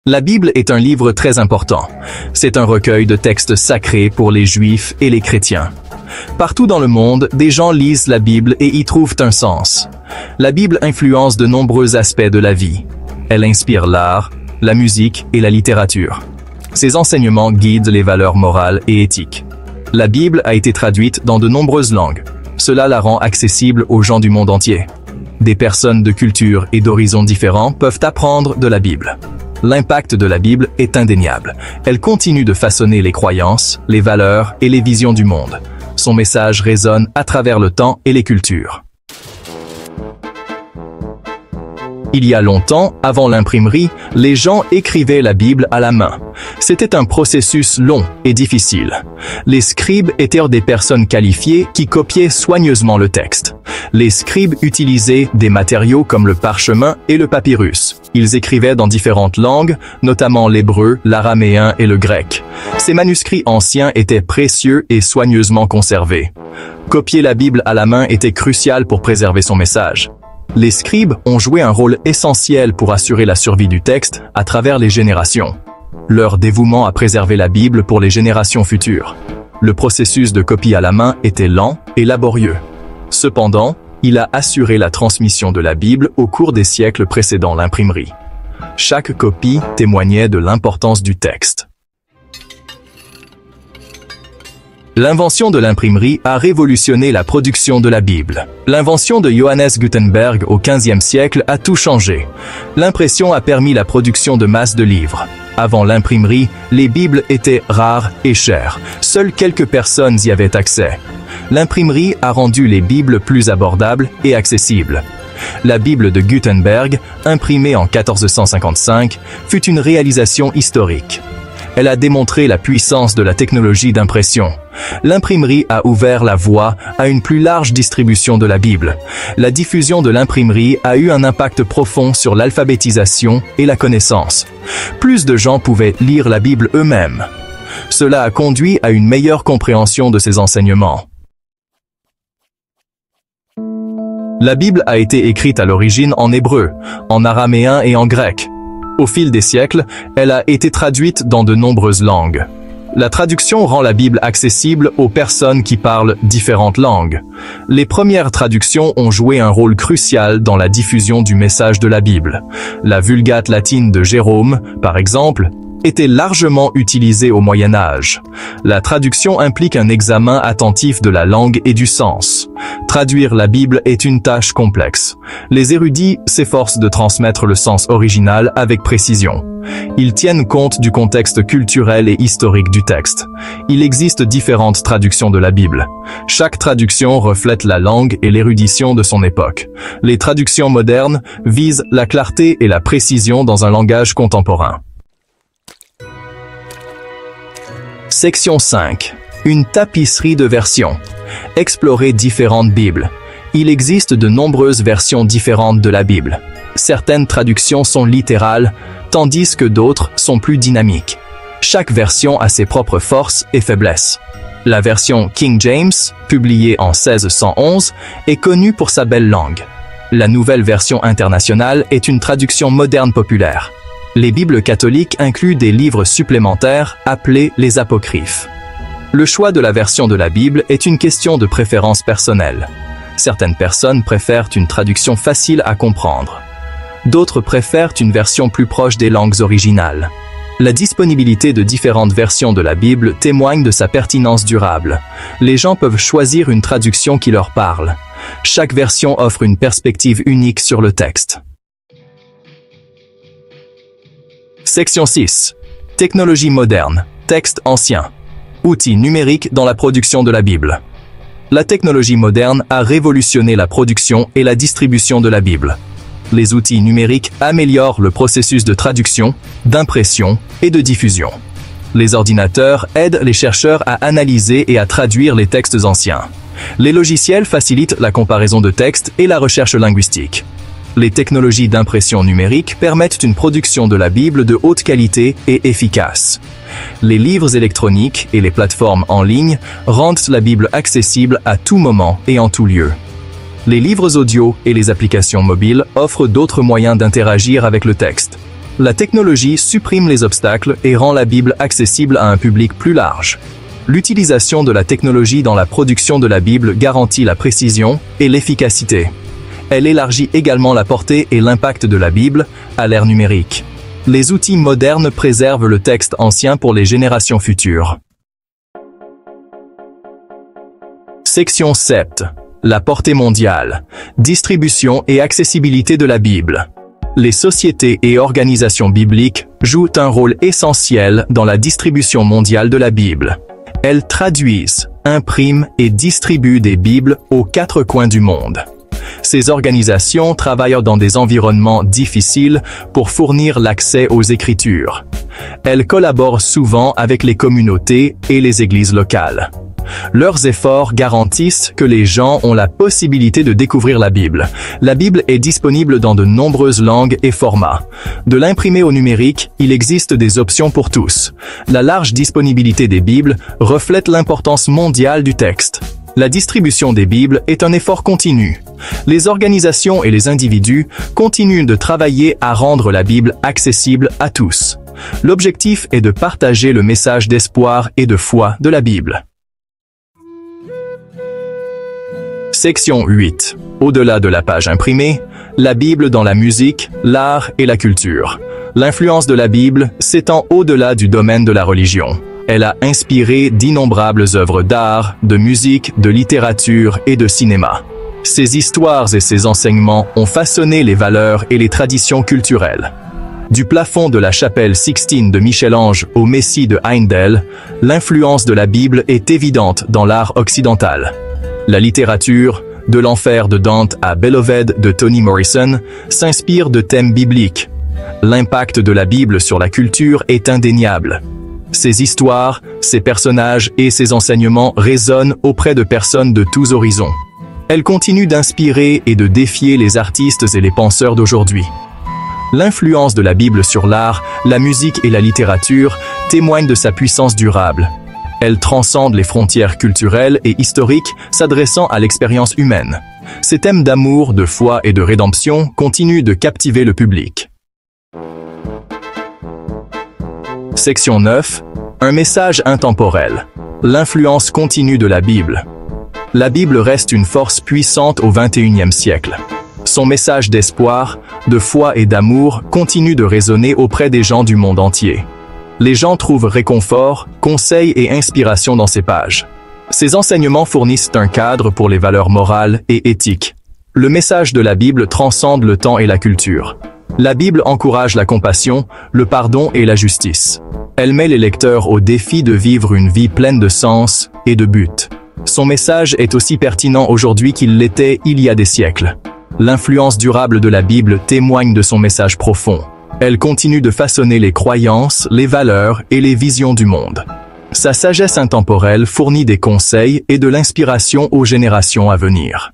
La Bible est un livre très important. C'est un recueil de textes sacrés pour les Juifs et les chrétiens. Partout dans le monde, des gens lisent la Bible et y trouvent un sens. La Bible influence de nombreux aspects de la vie. Elle inspire l'art, la musique et la littérature. Ses enseignements guident les valeurs morales et éthiques. La Bible a été traduite dans de nombreuses langues. Cela la rend accessible aux gens du monde entier. Des personnes de cultures et d'horizons différents peuvent apprendre de la Bible. L'impact de la Bible est indéniable. Elle continue de façonner les croyances, les valeurs et les visions du monde. Son message résonne à travers le temps et les cultures. Il y a longtemps, avant l'imprimerie, les gens écrivaient la Bible à la main. C'était un processus long et difficile. Les scribes étaient des personnes qualifiées qui copiaient soigneusement le texte. Les scribes utilisaient des matériaux comme le parchemin et le papyrus. Ils écrivaient dans différentes langues, notamment l'hébreu, l'araméen et le grec. Ces manuscrits anciens étaient précieux et soigneusement conservés. Copier la Bible à la main était crucial pour préserver son message. Les scribes ont joué un rôle essentiel pour assurer la survie du texte à travers les générations. Leur dévouement a préservé la Bible pour les générations futures. Le processus de copie à la main était lent et laborieux. Cependant, il a assuré la transmission de la Bible au cours des siècles précédant l'imprimerie. Chaque copie témoignait de l'importance du texte. L'invention de l'imprimerie a révolutionné la production de la Bible. L'invention de Johannes Gutenberg au XVe siècle a tout changé. L'impression a permis la production de masse de livres. Avant l'imprimerie, les Bibles étaient rares et chères. Seules quelques personnes y avaient accès. L'imprimerie a rendu les Bibles plus abordables et accessibles. La Bible de Gutenberg, imprimée en 1455, fut une réalisation historique. Elle a démontré la puissance de la technologie d'impression. L'imprimerie a ouvert la voie à une plus large distribution de la Bible. La diffusion de l'imprimerie a eu un impact profond sur l'alphabétisation et la connaissance. Plus de gens pouvaient lire la Bible eux-mêmes. Cela a conduit à une meilleure compréhension de ses enseignements. La Bible a été écrite à l'origine en hébreu, en araméen et en grec. Au fil des siècles, elle a été traduite dans de nombreuses langues. La traduction rend la Bible accessible aux personnes qui parlent différentes langues. Les premières traductions ont joué un rôle crucial dans la diffusion du message de la Bible. La Vulgate latine de Jérôme, par exemple, était largement utilisée au Moyen Âge. La traduction implique un examen attentif de la langue et du sens. Traduire la Bible est une tâche complexe. Les érudits s'efforcent de transmettre le sens original avec précision. Ils tiennent compte du contexte culturel et historique du texte. Il existe différentes traductions de la Bible. Chaque traduction reflète la langue et l'érudition de son époque. Les traductions modernes visent la clarté et la précision dans un langage contemporain. Section 5. Une tapisserie de versions. Explorer différentes Bibles. Il existe de nombreuses versions différentes de la Bible. Certaines traductions sont littérales, tandis que d'autres sont plus dynamiques. Chaque version a ses propres forces et faiblesses. La version King James, publiée en 1611, est connue pour sa belle langue. La nouvelle version internationale est une traduction moderne populaire. Les Bibles catholiques incluent des livres supplémentaires appelés les apocryphes. Le choix de la version de la Bible est une question de préférence personnelle. Certaines personnes préfèrent une traduction facile à comprendre. D'autres préfèrent une version plus proche des langues originales. La disponibilité de différentes versions de la Bible témoigne de sa pertinence durable. Les gens peuvent choisir une traduction qui leur parle. Chaque version offre une perspective unique sur le texte. Section 6. Technologie moderne, texte ancien. Outils numériques dans la production de la Bible. La technologie moderne a révolutionné la production et la distribution de la Bible. Les outils numériques améliorent le processus de traduction, d'impression et de diffusion. Les ordinateurs aident les chercheurs à analyser et à traduire les textes anciens. Les logiciels facilitent la comparaison de textes et la recherche linguistique. Les technologies d'impression numérique permettent une production de la Bible de haute qualité et efficace. Les livres électroniques et les plateformes en ligne rendent la Bible accessible à tout moment et en tout lieu. Les livres audio et les applications mobiles offrent d'autres moyens d'interagir avec le texte. La technologie supprime les obstacles et rend la Bible accessible à un public plus large. L'utilisation de la technologie dans la production de la Bible garantit la précision et l'efficacité. Elle élargit également la portée et l'impact de la Bible à l'ère numérique. Les outils modernes préservent le texte ancien pour les générations futures. Section 7. La portée mondiale. Distribution et accessibilité de la Bible. Les sociétés et organisations bibliques jouent un rôle essentiel dans la distribution mondiale de la Bible. Elles traduisent, impriment et distribuent des Bibles aux 4 coins du monde. Ces organisations travaillent dans des environnements difficiles pour fournir l'accès aux Écritures. Elles collaborent souvent avec les communautés et les églises locales. Leurs efforts garantissent que les gens ont la possibilité de découvrir la Bible. La Bible est disponible dans de nombreuses langues et formats. De l'imprimé au numérique, il existe des options pour tous. La large disponibilité des Bibles reflète l'importance mondiale du texte. La distribution des Bibles est un effort continu. Les organisations et les individus continuent de travailler à rendre la Bible accessible à tous. L'objectif est de partager le message d'espoir et de foi de la Bible. Section 8. Au-delà de la page imprimée, la Bible dans la musique, l'art et la culture. L'influence de la Bible s'étend au-delà du domaine de la religion. Elle a inspiré d'innombrables œuvres d'art, de musique, de littérature et de cinéma. Ses histoires et ses enseignements ont façonné les valeurs et les traditions culturelles. Du plafond de la chapelle Sixtine de Michel-Ange au Messie de Handel, l'influence de la Bible est évidente dans l'art occidental. La littérature, de l'enfer de Dante à Beloved de Toni Morrison, s'inspire de thèmes bibliques. L'impact de la Bible sur la culture est indéniable. Ses histoires, ses personnages et ses enseignements résonnent auprès de personnes de tous horizons. Elle continue d'inspirer et de défier les artistes et les penseurs d'aujourd'hui. L'influence de la Bible sur l'art, la musique et la littérature témoigne de sa puissance durable. Elle transcende les frontières culturelles et historiques, s'adressant à l'expérience humaine. Ces thèmes d'amour, de foi et de rédemption continuent de captiver le public. Section 9. Un message intemporel. L'influence continue de la Bible. La Bible reste une force puissante au XXIe siècle. Son message d'espoir, de foi et d'amour continue de résonner auprès des gens du monde entier. Les gens trouvent réconfort, conseils et inspiration dans ces pages. Ces enseignements fournissent un cadre pour les valeurs morales et éthiques. Le message de la Bible transcende le temps et la culture. La Bible encourage la compassion, le pardon et la justice. Elle met les lecteurs au défi de vivre une vie pleine de sens et de but. Son message est aussi pertinent aujourd'hui qu'il l'était il y a des siècles. L'influence durable de la Bible témoigne de son message profond. Elle continue de façonner les croyances, les valeurs et les visions du monde. Sa sagesse intemporelle fournit des conseils et de l'inspiration aux générations à venir.